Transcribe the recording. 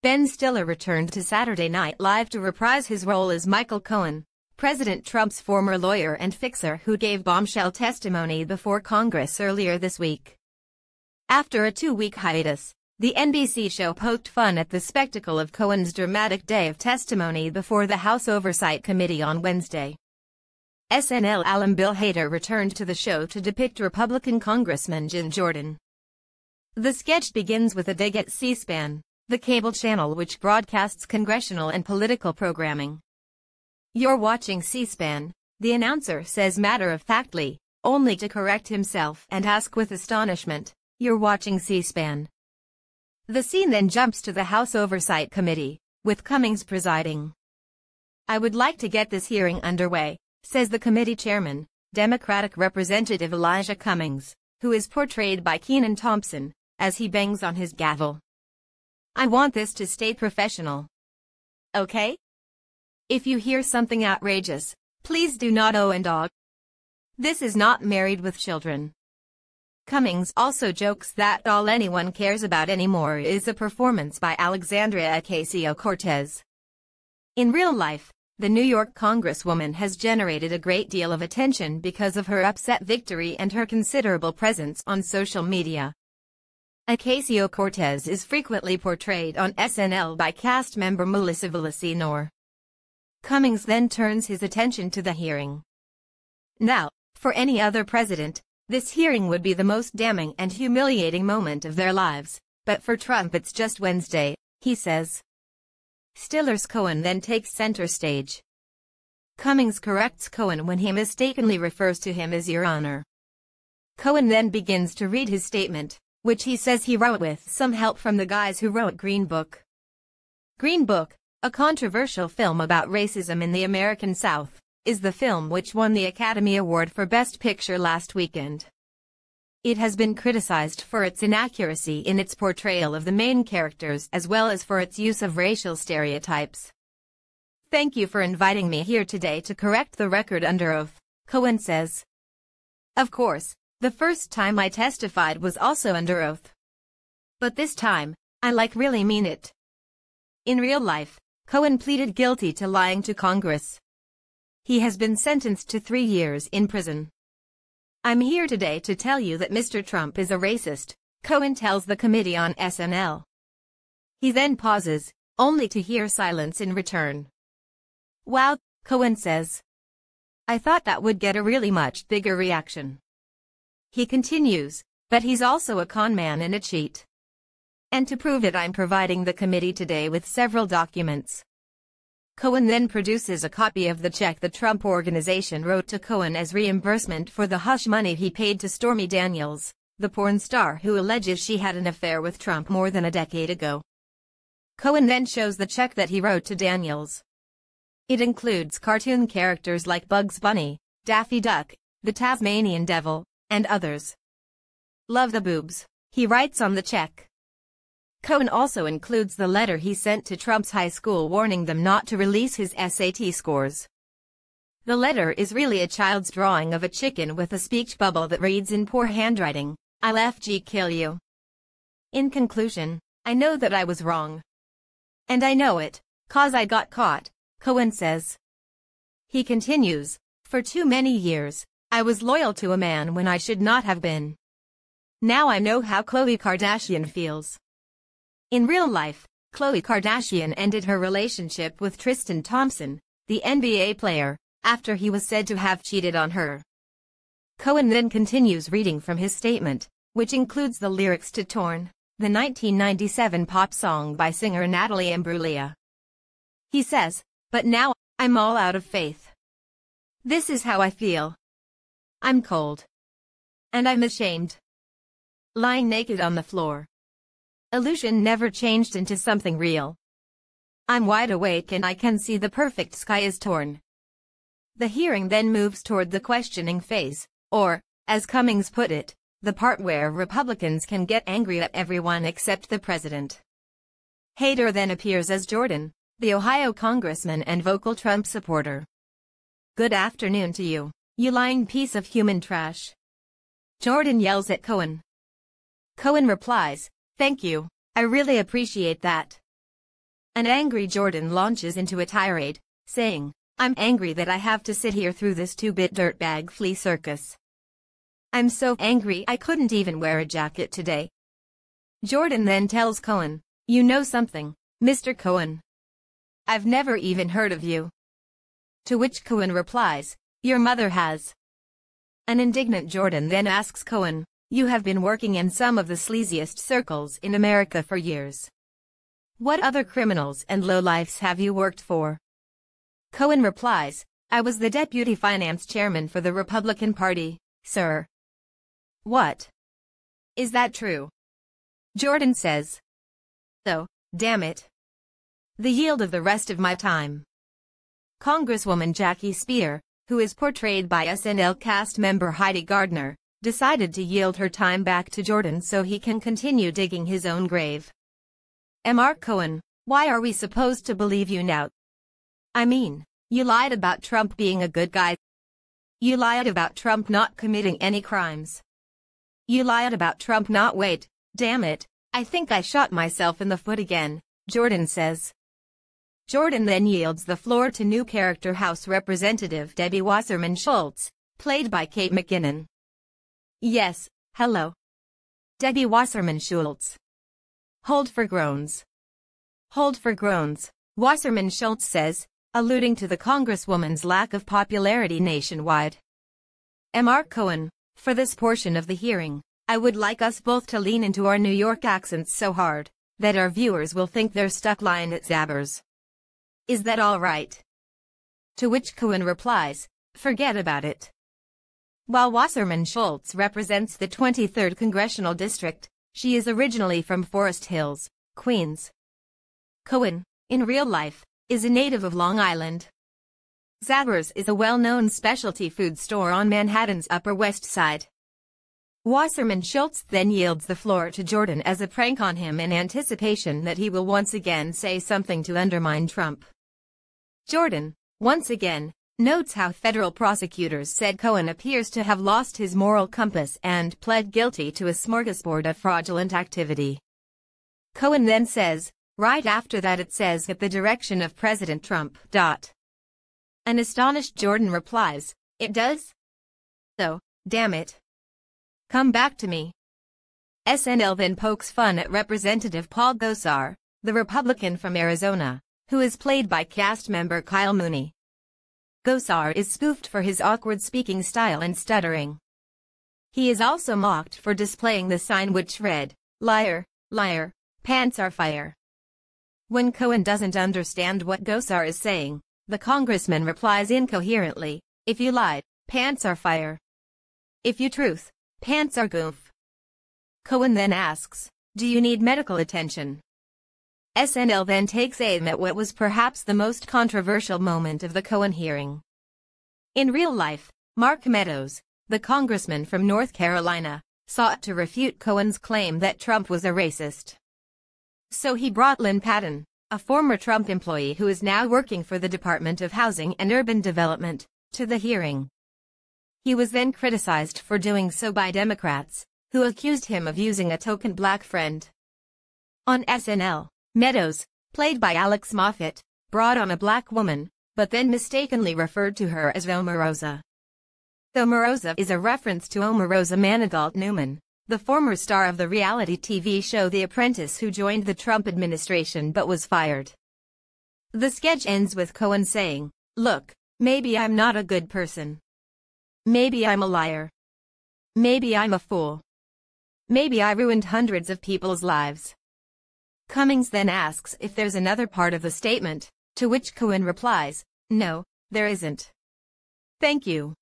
Ben Stiller returned to Saturday Night Live to reprise his role as Michael Cohen, President Trump's former lawyer and fixer who gave bombshell testimony before Congress earlier this week. After a 2-week hiatus, the NBC show poked fun at the spectacle of Cohen's dramatic day of testimony before the House Oversight Committee on Wednesday. SNL alum Bill Hader returned to the show to depict Republican Congressman Jim Jordan. The sketch begins with a dig at C-SPAN, the cable channel which broadcasts congressional and political programming. "You're watching C-SPAN," the announcer says matter-of-factly, only to correct himself and ask with astonishment, "You're watching C-SPAN." The scene then jumps to the House Oversight Committee, with Cummings presiding. "I would like to get this hearing underway," says the committee chairman, Democratic Representative Elijah Cummings, who is portrayed by Kenan Thompson, as he bangs on his gavel. "I want this to stay professional. Okay? If you hear something outrageous, please do not and og. This is not Married with Children." Cummings also jokes that all anyone cares about anymore is a performance by Alexandria Ocasio-Cortez. In real life, the New York Congresswoman has generated a great deal of attention because of her upset victory and her considerable presence on social media. Ocasio-Cortez is frequently portrayed on SNL by cast member Melissa Villaseñor. Cummings then turns his attention to the hearing. "Now, for any other president, this hearing would be the most damning and humiliating moment of their lives, but for Trump it's just Wednesday," he says. Stiller's Cohen then takes center stage. Cummings corrects Cohen when he mistakenly refers to him as Your Honor. Cohen then begins to read his statement, which he says he wrote with some help from the guys who wrote Green Book. Green Book, a controversial film about racism in the American South, is the film which won the Academy Award for Best Picture last weekend. It has been criticized for its inaccuracy in its portrayal of the main characters as well as for its use of racial stereotypes. "Thank you for inviting me here today to correct the record under oath," Cohen says. "Of course, the first time I testified was also under oath. But this time, I really mean it." In real life, Cohen pleaded guilty to lying to Congress. He has been sentenced to 3 years in prison. "I'm here today to tell you that Mr. Trump is a racist," Cohen tells the committee on SNL. He then pauses, only to hear silence in return. "Wow," Cohen says. "I thought that would get a really much bigger reaction." He continues, "But he's also a con man and a cheat. And to prove it I'm providing the committee today with several documents." Cohen then produces a copy of the check the Trump Organization wrote to Cohen as reimbursement for the hush money he paid to Stormy Daniels, the porn star who alleges she had an affair with Trump more than a decade ago. Cohen then shows the check that he wrote to Daniels. It includes cartoon characters like Bugs Bunny, Daffy Duck, the Tasmanian Devil, and others. "Love the boobs," he writes on the check. Cohen also includes the letter he sent to Trump's high school warning them not to release his SAT scores. The letter is really a child's drawing of a chicken with a speech bubble that reads in poor handwriting, "I'll FG kill you." In conclusion, I know that I was wrong. And I know it, 'cause I got caught, Cohen says. He continues, "For too many years, I was loyal to a man when I should not have been. Now I know how Khloe Kardashian feels." In real life, Khloe Kardashian ended her relationship with Tristan Thompson, the NBA player, after he was said to have cheated on her. Cohen then continues reading from his statement, which includes the lyrics to Torn, the 1997 pop song by singer Natalie Imbruglia. He says, "But now, I'm all out of faith. This is how I feel. I'm cold. And I'm ashamed. Lying naked on the floor. Illusion never changed into something real. I'm wide awake and I can see the perfect sky is torn." The hearing then moves toward the questioning phase, or, as Cummings put it, the part where Republicans can get angry at everyone except the president. Hader then appears as Jordan, the Ohio congressman and vocal Trump supporter. "Good afternoon to you, you lying piece of human trash," Jordan yells at Cohen. Cohen replies, "Thank you, I really appreciate that." An angry Jordan launches into a tirade, saying, "I'm angry that I have to sit here through this two-bit dirtbag flea circus. I'm so angry I couldn't even wear a jacket today." Jordan then tells Cohen, "You know something, Mr. Cohen? I've never even heard of you." To which Cohen replies, "Your mother has." An indignant Jordan then asks Cohen, "You have been working in some of the sleaziest circles in America for years. What other criminals and lowlifes have you worked for?" Cohen replies, "I was the deputy finance chairman for the Republican Party, sir." "What? Is that true?" Jordan says. "So, damn it. The yield of the rest of my time." Congresswoman Jackie Spear, who is portrayed by SNL cast member Heidi Gardner, decided to yield her time back to Jordan so he can continue digging his own grave. Mr. Cohen, why are we supposed to believe you now? I mean, you lied about Trump being a good guy. You lied about Trump not committing any crimes. You lied about Trump not wait, damn it, I think I shot myself in the foot again, Jordan says. Jordan then yields the floor to new character House Representative Debbie Wasserman Schultz, played by Kate McKinnon. Yes, hello. Debbie Wasserman Schultz. Hold for groans. Hold for groans, Wasserman Schultz says, alluding to the Congresswoman's lack of popularity nationwide. Mr. Cohen, for this portion of the hearing, I would like us both to lean into our New York accents so hard that our viewers will think they're stuck lying at Zabbers. Is that all right? To which Cohen replies, "Forget about it." While Wasserman Schultz represents the 23rd Congressional District, she is originally from Forest Hills, Queens. Cohen, in real life, is a native of Long Island. Zabbers is a well-known specialty food store on Manhattan's Upper West Side. Wasserman Schultz then yields the floor to Jordan as a prank on him in anticipation that he will once again say something to undermine Trump. Jordan, once again, notes how federal prosecutors said Cohen appears to have lost his moral compass and pled guilty to a smorgasbord of fraudulent activity. Cohen then says, right after that it says at the direction of President Trump. An astonished Jordan replies, "It does? So, damn it. Come back to me." SNL then pokes fun at Representative Paul Gosar, the Republican from Arizona, who is played by cast member Kyle Mooney. Gosar is spoofed for his awkward speaking style and stuttering. He is also mocked for displaying the sign which read, "Liar, liar, pants are fire." When Cohen doesn't understand what Gosar is saying, the congressman replies incoherently, "If you lied, pants are fire. If you truth, pants are goof." Cohen then asks, "Do you need medical attention?" SNL then takes aim at what was perhaps the most controversial moment of the Cohen hearing. In real life, Mark Meadows, the congressman from North Carolina, sought to refute Cohen's claim that Trump was a racist. So he brought Lynn Patton, a former Trump employee who is now working for the Department of Housing and Urban Development, to the hearing. He was then criticized for doing so by Democrats, who accused him of using a token black friend. On SNL, Meadows, played by Alex Moffat, brought on a black woman, but then mistakenly referred to her as Omarosa. Omarosa is a reference to Omarosa Manigault Newman, the former star of the reality TV show The Apprentice who joined the Trump administration but was fired. The sketch ends with Cohen saying, "Look, maybe I'm not a good person. Maybe I'm a liar. Maybe I'm a fool. Maybe I ruined hundreds of people's lives." Cummings then asks if there's another part of the statement, to which Cohen replies, "No, there isn't. Thank you."